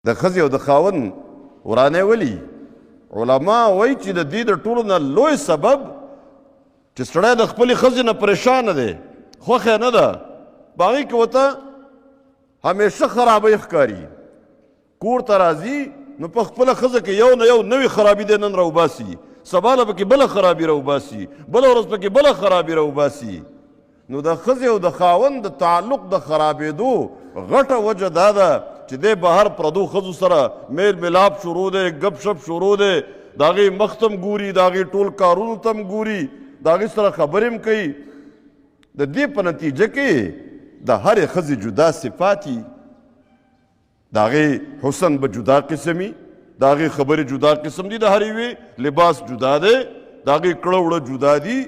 د ښځې او د خاوند ورانه ولي علما وایي چې د دې د ټولو نه لوی سبب چې سړی د خپلې ښځې نه پریشانه دی، خوښه نه ده، په هغې کې ورته همیشه خرابۍ ښکاري. کور ته راځي نو په خپله ښځه کې یو نه یو نوې خرابي دی نن راوباسي، سبا له پکې بله خرابي راوباسي، بله ورځ پکې بله خرابي راوباسي. نو د ښځې او د خاوند د تعلق د خرابېدو غټه وجه دا ده چې دی بهر پردو ښځو سره میل ملاپ شروع دی، گپ شپ شروع دی، د هغې مخ ته هم ګوري، د هغې ټول کارونو ته هم ګوري، د هغې سره خبرې هم کوي. د دې په نتیجه کې د هرې ښځې جدا صفات وي، د هغې حسن به جدا قسم وي، د هغې خبرې جدا قسم دي، د هرې یوې لباس جدا دی، د هغې کړه وړه جدا دي.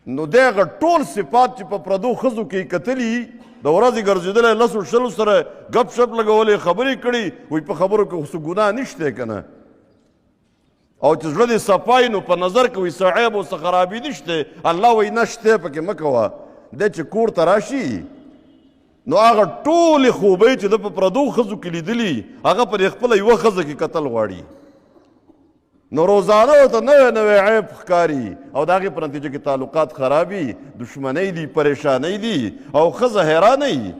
نو دی هغه ټول صفات چې په پردو ښځو کې یې کتلي، د ورځې ګرځېدلی لسو شلو سره ګپ شپ لګولې، خبرې کړي، وایي په خبرو کې خو ګناه نشته که نه، او چې زړه دې صفا وي نو په نظر کې وایي څه عیب او څه خرابي نشته. الله وایي نشته پکې مه کوه. دی چې کور ته راشي نو هغه ټولې خوبۍ چې د په پردو ښځو کې لیدلي هغه په دې خپله یوه ښځه کې کتل غواړي. نو روزانه ورته نوی نوی عیب ښکاري او د هغې په نتیجه کې تعلقات خرابي، دشمنۍ دي، پریشانۍ دي، او ښځه حیرانه وي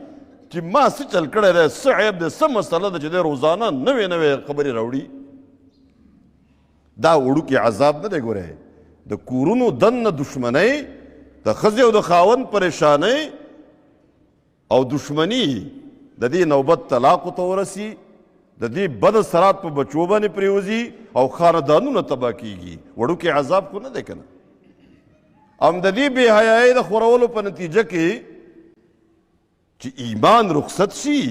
چې ما څه چل کړی دی، څه عیب دی، څه مسله ده چې دی روزانه نوې نوې خبرې راوړي. دا وړوکی عذاب نه دی. ګورئ د کورونو دننه دشمنۍ، د ښځې او د خاوند پریشانۍ او دشمني د دې نوبت طلاقو ته ورسي، د دې بد اثرات په بچو باندې پرېوځي او خاندانونه تباه کېږي. وړوکی عذاب خو نه دی که نه؟ هم د دې بې حیایۍ د خورولو په نتیجه کې چې ایمان رخصت شي،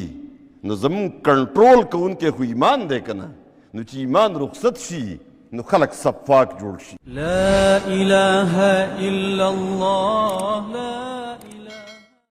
نو زموږ کنټرول کوونکی خو ایمان دی که نه؟ نو چې ایمان رخصت شي نو خلک صفاک جوړ شي. لا اله الا الله.